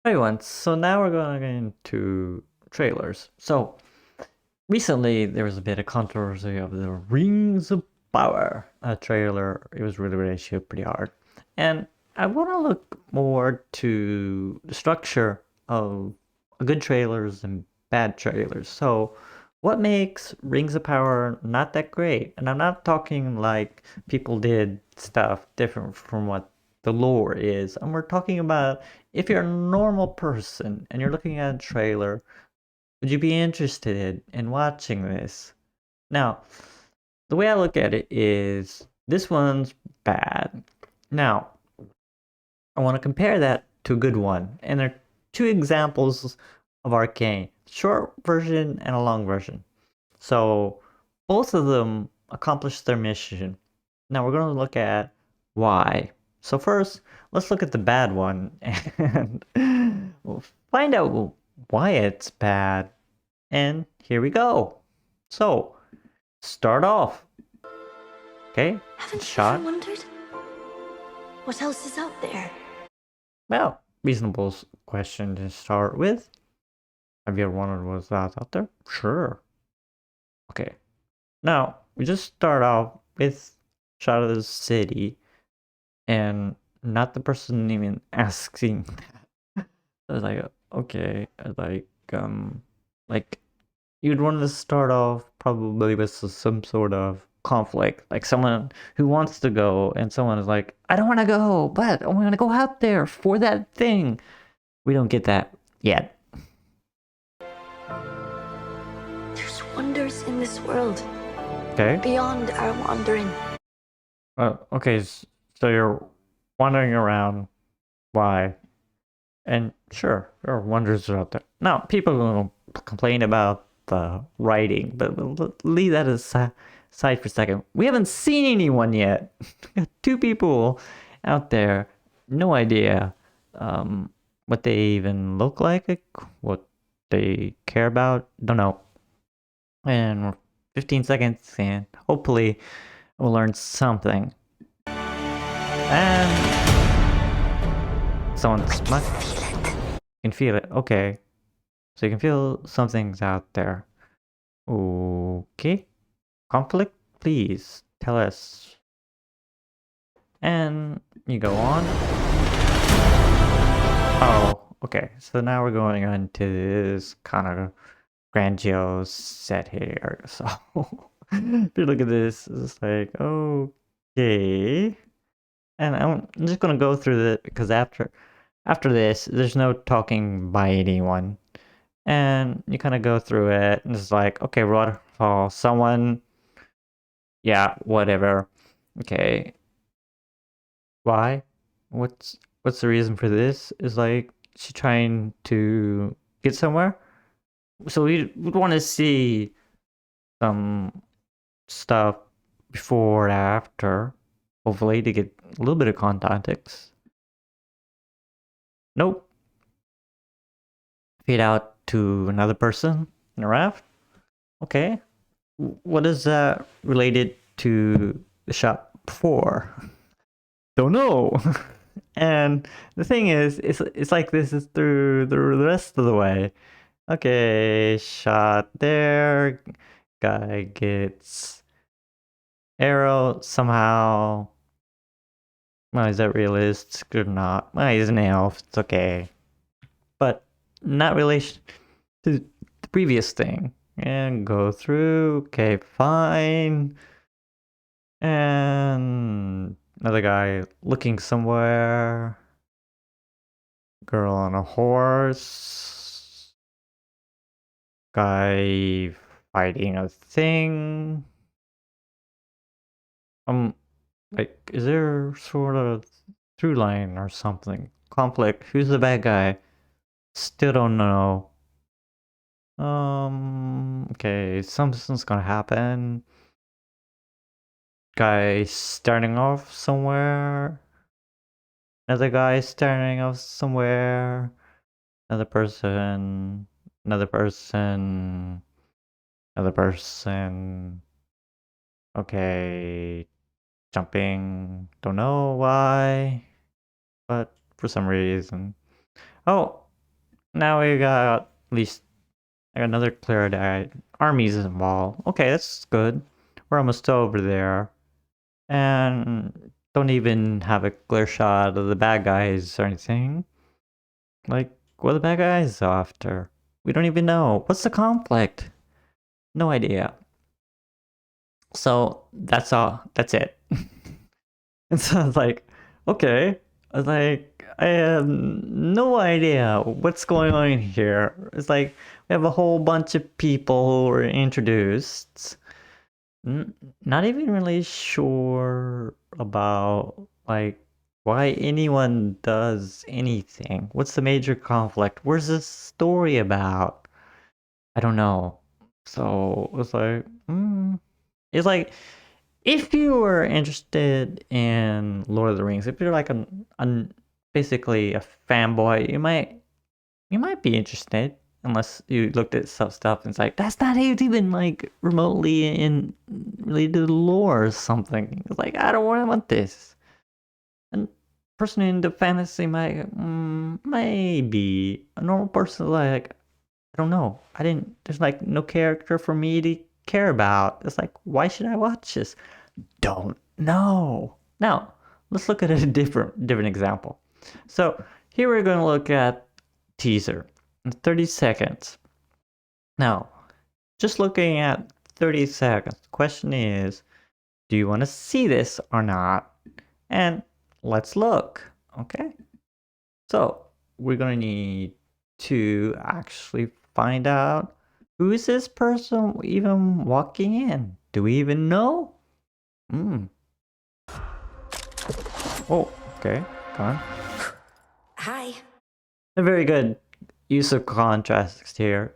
Everyone, so now we're going to get into trailers. So recently there was a bit of controversy of the Rings of Power trailer. It was really shit pretty hard. And I want to look more to the structure of good trailers and bad trailers. So what makes Rings of Power not that great? And I'm not talking like people did stuff different from what the lore is. And we're talking about if you're a normal person and you're looking at a trailer, would you be interested in watching this? Now, the way I look at it is this one's bad. Now, I want to compare that to a good one. And there are two examples of Arcane, short version and a long version. So both of them accomplished their mission. Now we're going to look at why. So first, let's look at the bad one and we'll find out why it's bad. And here we go. So, start off. Okay, Haven't you shot. ever wondered what else is out there? Well, reasonable question to start with. Have you ever wondered what's out there? Sure. Okay. Now, we just start off with shot of the city and not the person even asking. I was like, okay, like you'd want to start off probably with some sort of conflict, like someone who wants to go and someone is like, I don't want to go, but I want to go out there for that thing. We don't get that yet. There's wonders in this world Okay. beyond our wandering. Okay, so you're wandering around. Why? And sure, there are wonders out there. Now, people will complain about the writing, but we'll leave that aside for a second. We haven't seen anyone yet. Two people out there, no idea what they even look like, what they care about, don't know. And we're 15 seconds, and hopefully we'll learn something. And someone's smart. You can feel it. Okay. So you can feel something's out there. Okay. Conflict, please tell us. And you go on. Oh, okay. So now we're going on to this kind of grandiose set here. So if you look at this, it's like, okay. And I'm just gonna go through it because after this, there's no talking by anyone. And you kind of go through it and it's like, okay, waterfall, someone, yeah, whatever. Okay, why? What's the reason for this? Is like she trying to get somewhere? So we would want to see some stuff before and after, hopefully to get a little bit of context. Nope. Fade out to another person in a raft. Okay. What is that related to the shot before? Don't know. And the thing is, it's like this is through the rest of the way. Okay, shot there. Guy gets arrow somehow. Well, is that realistic or not? Well, he's an elf. It's okay, but not relation to the previous thing. And go through. Okay, fine. And another guy looking somewhere. Girl on a horse. Guy fighting a thing. Like, is there sort of through line or something? Conflict. Who's the bad guy? Still don't know. Okay, something's gonna happen. Guy starting off somewhere. Another guy starting off somewhere. Another person. Another person. Another person. Okay. Jumping. Don't know why. But for some reason. Oh, now we got at least another clear that armies involved. Okay, that's good. We're almost over there. And don't even have a clear shot of the bad guys or anything. Like, what are the bad guys after? We don't even know. What's the conflict? No idea. So that's all. That's it. And so I was like, okay. I was like, I have no idea what's going on here. It's like we have a whole bunch of people who were introduced. Not even really sure about like why anyone does anything. What's the major conflict? Where's this story about? I don't know. So it's like if you were interested in Lord of the Rings, if you're like basically a fanboy, you might be interested unless you looked at some stuff and it's like that's not even like remotely in related to the lore or something. It's like I don't want this. And person into fantasy might maybe a normal person like I don't know. I didn't. There's like no character for me to care about. It's like why should I watch this? Don't know. Now let's look at a different example. So here we're going to look at teaser. 30 seconds. Now, just looking at 30 seconds, the question is, do you want to see this or not? And let's look, okay? So, we're going to need to actually find out who is this person even walking in? Do we even know? Oh, okay, go on. Hi. A very good use of contrast here.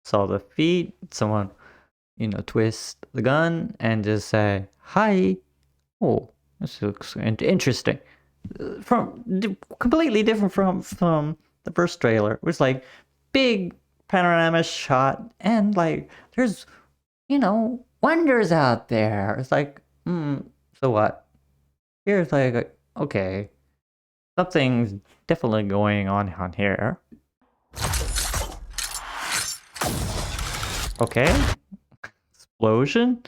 Saw the feet, someone, twist the gun and just say, hi. Oh, this looks interesting. Completely different from the first trailer. It was like big panorama shot and like there's, wonders out there. It's like, so what? Here's like, okay, something's definitely going on here. Okay, explosion.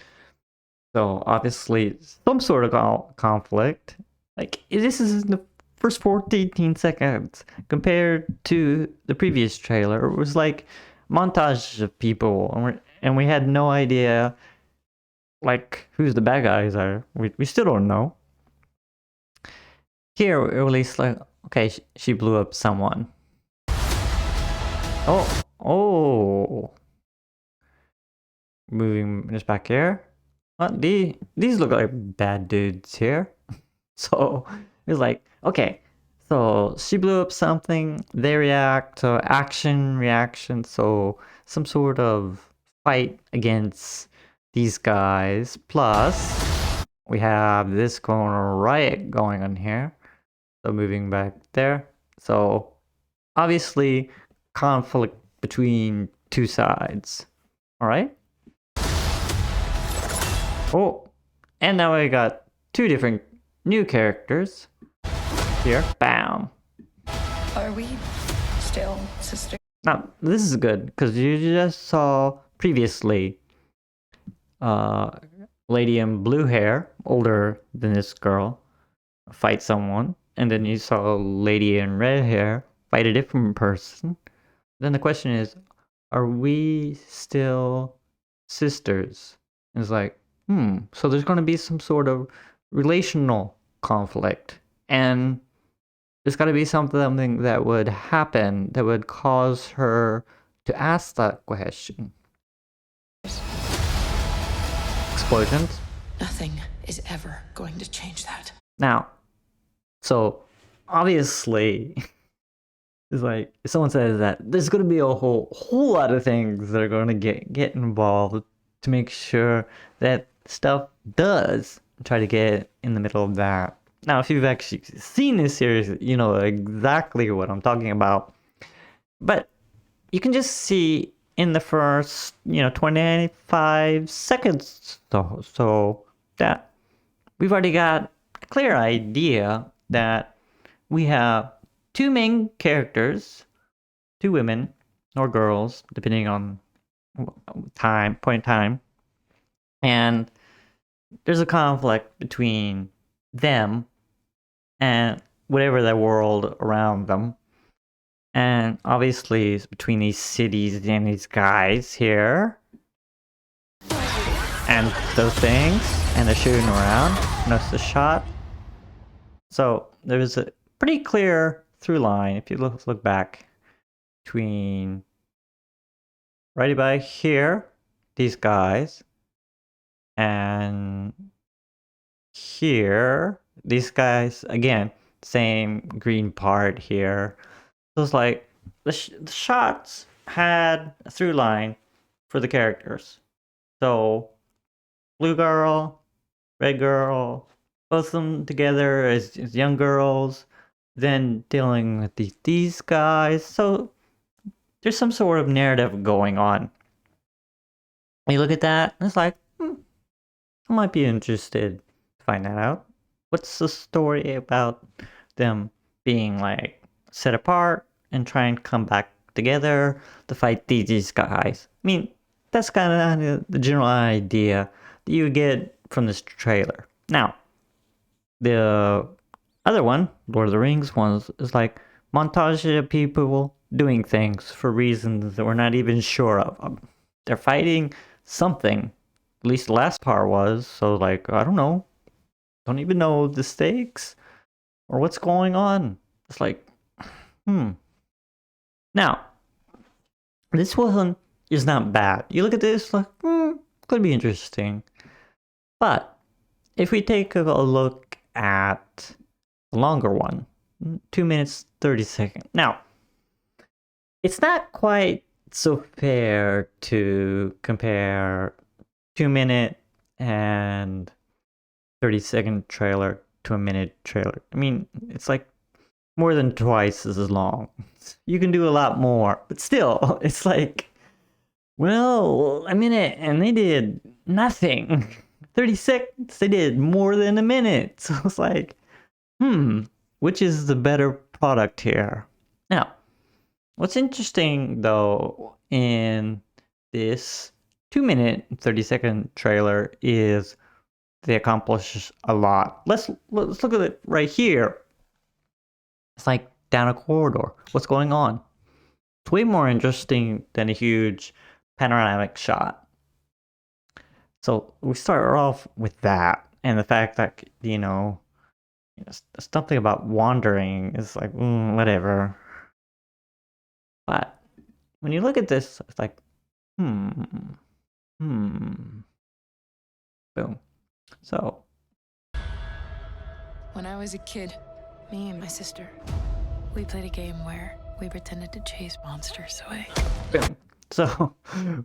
So obviously some sort of conflict. Like this is in the first 14 seconds compared to the previous trailer. It was like montage of people, and we had no idea like who's the bad guys are. We still don't know. Here, at least like okay, she blew up someone. Oh. Moving this back here. These look like bad dudes here. So it's like, okay, so she blew up something, they react, so action, reaction, so some sort of fight against these guys. Plus, we have this riot going on here. So moving back there. So obviously conflict between two sides. Alright? Oh, and now we got two different new characters. Here, bam. Are we still sisters? Now, this is good, because you just saw previously lady in blue hair, older than this girl, fight someone. And then you saw lady in red hair fight a different person. Then the question is, are we still sisters? And it's like, so there's going to be some sort of relational conflict. And there's got to be something that would happen that would cause her to ask that question. Explosions. Nothing is ever going to change that. Now, so obviously, it's like if someone says that there's going to be a whole lot of things that are going to get involved to make sure that stuff does try to get in the middle of that. Now, if you've actually seen this series, you know exactly what I'm talking about. But you can just see in the first, 25 seconds so that we've already got a clear idea that we have two main characters, two women or girls, depending on point in time, and there's a conflict between them and whatever the world around them. And obviously it's between these cities and these guys here. And those things. And they're shooting around. Notice the shot. So there's a pretty clear through line if you look back between right about here, these guys, and here, these guys, again, same green part here. So it's like the shots had a through line for the characters. So blue girl, red girl, both of them together as young girls, then dealing with these guys. So there's some sort of narrative going on. You look at that, and it's like, I might be interested to find that out. What's the story about them being like set apart and trying to come back together to fight these guys? I mean, that's kind of the general idea that you get from this trailer. Now, the other one, Lord of the Rings ones, is like montage of people doing things for reasons that we're not even sure of. They're fighting something. At least the last part was. So like, I don't know. Don't even know the stakes or what's going on. It's like, Now, this one is not bad. You look at this, like, could be interesting. But if we take a look at the longer one, 2 minutes 30 seconds. Now, it's not quite so fair to compare 2-minute and 30-second trailer to a minute trailer. I mean, it's like more than twice as long. You can do a lot more, but still, it's like, well, a minute and they did nothing. 30 seconds, they did more than a minute. So it's like, which is the better product here? Now, what's interesting though in this 2-minute, 30-second trailer is they accomplish a lot. Let's look at it right here. It's like down a corridor. What's going on? It's way more interesting than a huge panoramic shot. So we start off with that, and the fact that something about wandering is like whatever. But when you look at this, it's like boom. So When I was a kid, me and my sister, we played a game where we pretended to chase monsters away. boom. So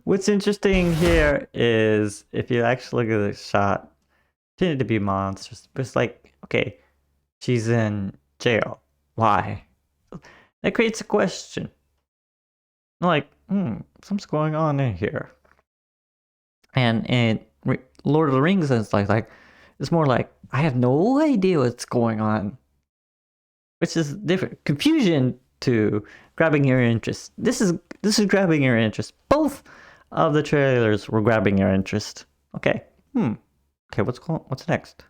what's interesting here is if you actually look at the shot, tended to be monsters, but it's like, okay, she's in jail. Why? That creates a question. Like, something's going on in here. And in Lord of the Rings, it's like it's more like I have no idea what's going on, which is different. Confusion to grabbing your interest. This is grabbing your interest. Both of the trailers were grabbing your interest. Okay. Okay, what's next?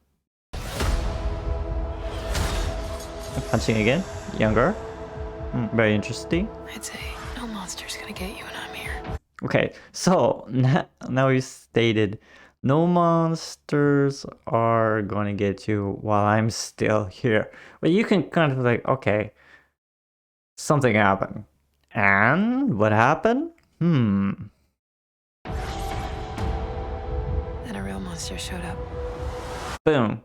Punching again. Younger. Very interesting. I'd say no monster's gonna get you when I'm here. Okay, so now we've stated no monsters are going to get you while I'm still here. But you can kind of like, okay, something happened. And what happened? Then a real monster showed up. Boom.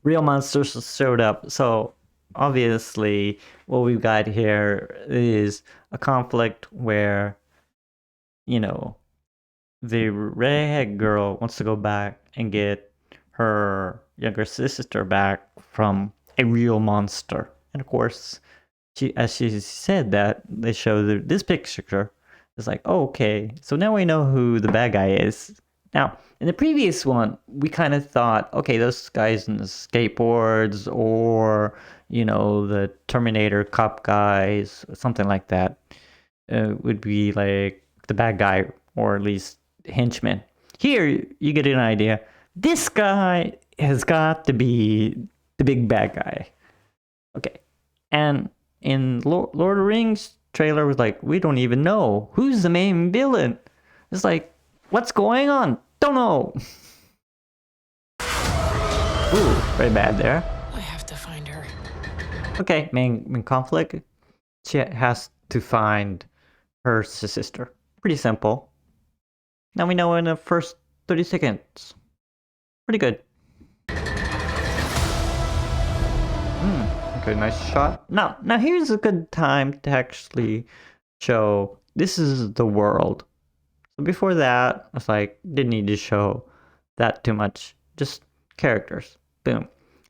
Real monsters showed up. So obviously what we've got here is a conflict where, the redhead girl wants to go back and get her younger sister back from a real monster. And of course, as she said that, they show this picture. It's like, oh, okay, so now we know who the bad guy is. Now, in the previous one, we kind of thought, okay, those guys in the skateboards or, you know, the Terminator cop guys, something like that, would be like the bad guy or at least henchman. Here, you get an idea. This guy has got to be the big bad guy. Okay. And in Lord of the Rings trailer was like, we don't even know who's the main villain. It's like, what's going on? Don't know. Ooh, very bad there. I have to find her. Okay, main conflict. She has to find her sister. Pretty simple. Now we know in the first 30 seconds. Pretty good. Okay, nice shot. Now here's a good time to actually show this is the world. So before that, it's like, didn't need to show that too much. Just characters. Boom.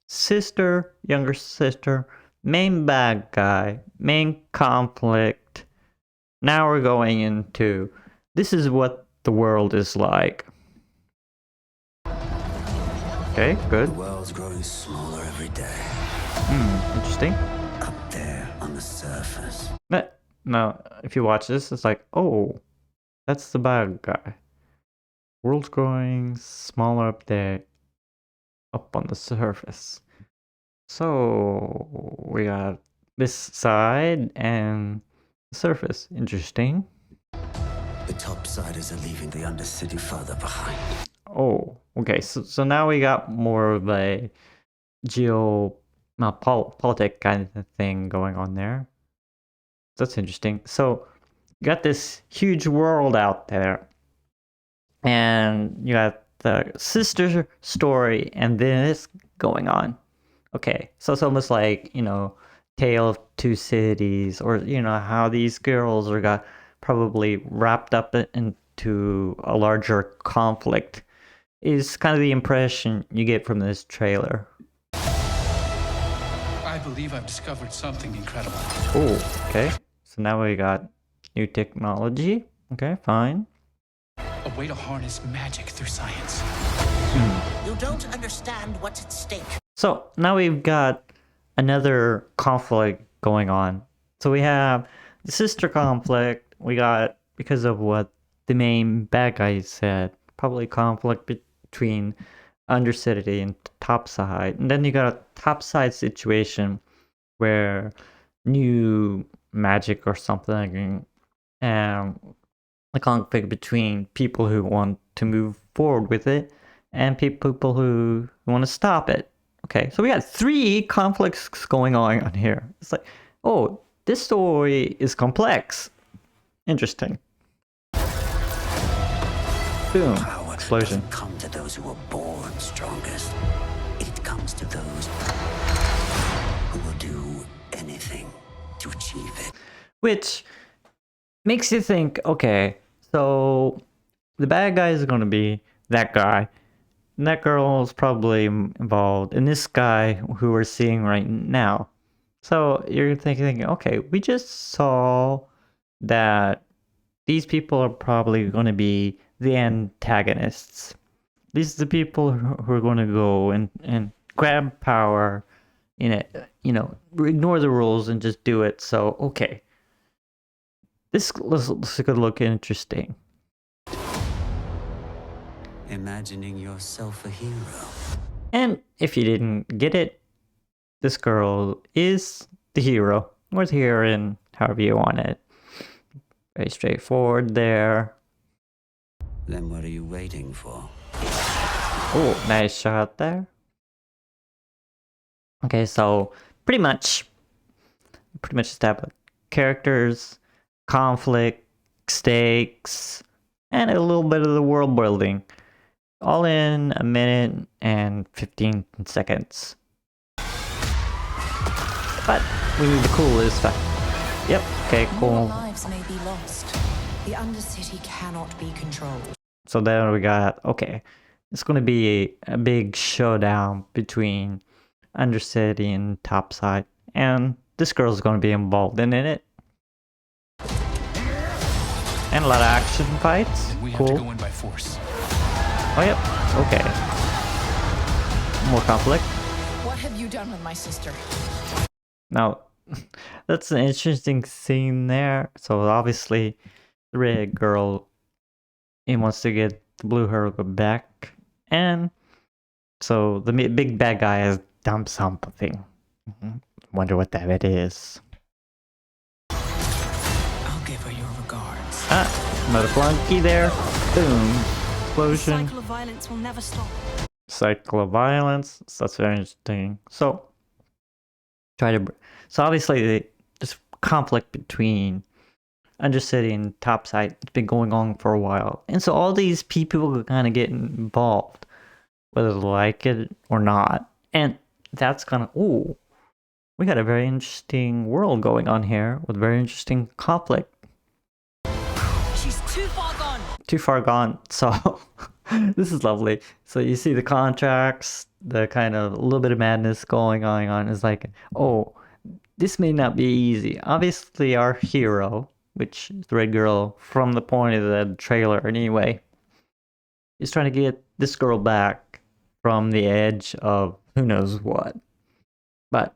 Sister, younger sister, main bad guy, main conflict. Now we're going into, this is what the world is like. Okay, good. The world's growing smaller every day. Interesting. Up there on the surface. But now, if you watch this, it's like, oh, that's the bad guy. World's growing smaller up there, up on the surface. So we got this side and the surface. Interesting. The topsiders are leaving the Undercity further behind. Oh, okay. So now we got more of a geopolitic kind of thing going on there. That's interesting. So you got this huge world out there, and you got the sister story and this going on. Okay, so it's almost like, you know, Tale of Two Cities, or, you know, how these girls are got probably wrapped up into a larger conflict is kind of the impression you get from this trailer. I believe I've discovered something incredible. Oh, okay. So now we got new technology. Okay, fine. A way to harness magic through science. You don't understand what's at stake. So now we've got another conflict going on. So we have the sister conflict. We got, because of what the main bad guy said, probably conflict between Undercity and Topside. And then you got a Topside situation where new magic or something, and a conflict between people who want to move forward with it and people who want to stop it. Okay, so we got 3 conflicts going on here. It's like, oh, this story is complex. Interesting. Boom. Power Explosion. doesn't come to those who are born strongest. It comes to those who will do anything to achieve it. Which makes you think, okay, so the bad guy is going to be that guy. And that girl is probably involved in this guy who we're seeing right now. So you're thinking, okay, we just saw that these people are probably going to be the antagonists. These are the people who are going to go and grab power in it, you know, ignore the rules and just do it. So, okay. This looks going to look interesting. Imagining yourself a hero. And if you didn't get it, this girl is the hero. Or the heroine, however you want it. Very straightforward there. Then what are you waiting for? Oh, nice shot there. Okay, so pretty much established characters, conflict, stakes, and a little bit of the world building. All in 1 minute and 15 seconds. But we need the coolest stuff. Yep, okay, More cool. lives may be lost. The Undercity cannot be controlled. So then we got, okay, it's going to be a big showdown between Undercity and Topside. And this girl's going to be involved in it. And a lot of action fights. And we have to Cool. go in by force. Oh, yep. Okay. More conflict. What have you done with my sister? Now, that's an interesting scene there. So obviously, the red girl, he wants to get the blue girl back, and so the big bad guy has done something. Wonder what that is. I'll give her your regards. Another flunky there. Boom. Explosion. Cycle of violence will never stop. Cycle of violence. So that's very interesting. So obviously this conflict between Undercity and Topside has been going on for a while, and so all these people are kind of getting involved, whether they like it or not, and that's kind of we got a very interesting world going on here with very interesting conflict. She's too far gone. Too far gone. So this is lovely. So you see the contracts, the kind of a little bit of madness going on. It's like, oh, this may not be easy. Obviously, our hero, which is the red girl from the point of the trailer anyway, is trying to get this girl back from the edge of who knows what. But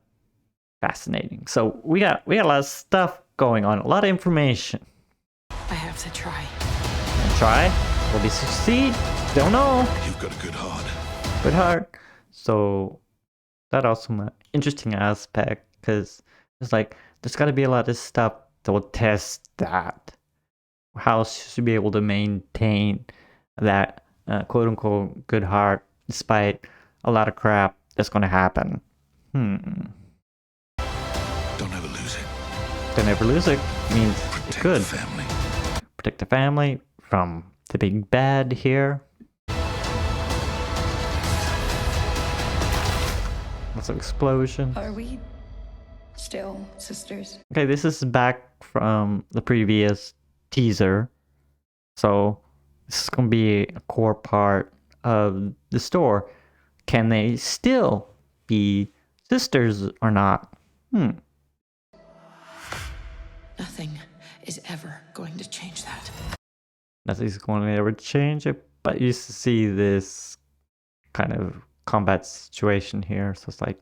fascinating. So we got a lot of stuff going on, a lot of information. I have to try. Try? Will we succeed? Don't know. You've got a good heart. Good heart. So that also an interesting aspect, because it's like there's got to be a lot of stuff that will test that. How should you be able to maintain that quote unquote good heart despite a lot of crap that's going to happen? Don't ever lose it. Don't ever lose it means Protect it's good. the family. Protect the family from the big bad here. Lots of explosion. Are we still sisters? Okay, this is back from the previous teaser. So this is going to be a core part of the store. Can they still be sisters or not? Nothing is ever going to change that. Nothing's going to ever change it, but you see this kind of combat situation here. So it's like,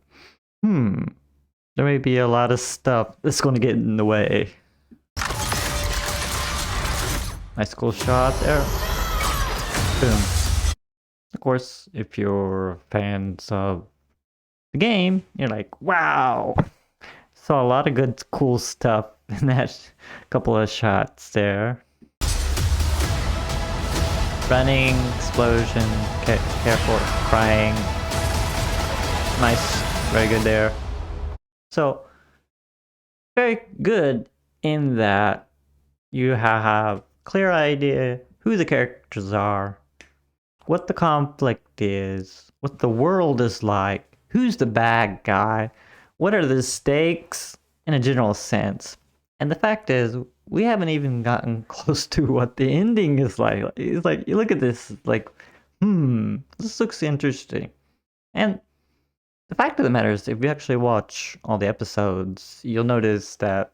there may be a lot of stuff that's going to get in the way. Nice cool shot there. Boom. Of course, if you're fans of the game, you're like, wow. Saw a lot of good, cool stuff in that couple of shots there. Running, explosion, careful, crying. Nice, very good there. So, very good in that you have clear idea who the characters are, what the conflict is, what the world is like, who's the bad guy, what are the stakes in a general sense. And the fact is, we haven't even gotten close to what the ending is like. It's like, you look at this, like, this looks interesting. And the fact of the matter is, if you actually watch all the episodes, you'll notice that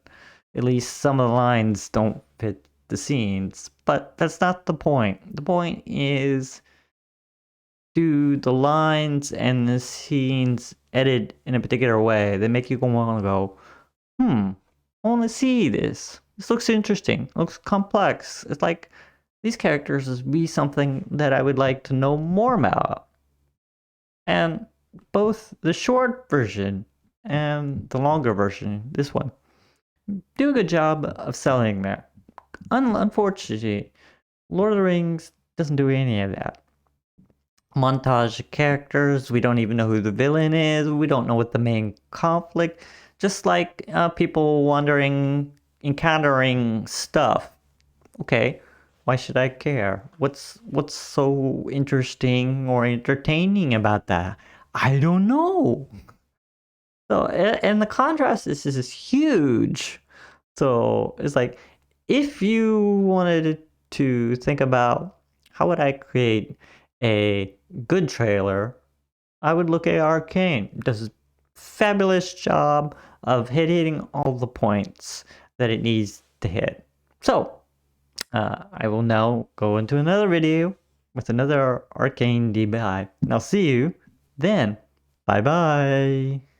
at least some of the lines don't fit the scenes. But that's not the point. The point is, do the lines and the scenes edit in a particular way that make you want to go, I want to see this. This looks interesting. It looks complex. It's like these characters would be something that I would like to know more about. And both the short version and the longer version, this one, do a good job of selling that. Unfortunately, Lord of the Rings doesn't do any of that. Montage of characters, we don't even know who the villain is, we don't know what the main conflict, just like people encountering stuff. Okay, why should I care? What's so interesting or entertaining about that? I don't know. So, and the contrast is huge. So it's like, if you wanted to think about how would I create a good trailer, I would look at Arcane. It does a fabulous job of hitting all the points that it needs to hit. So I will now go into another video with another Arcane deep dive. And I'll see you then. Bye bye.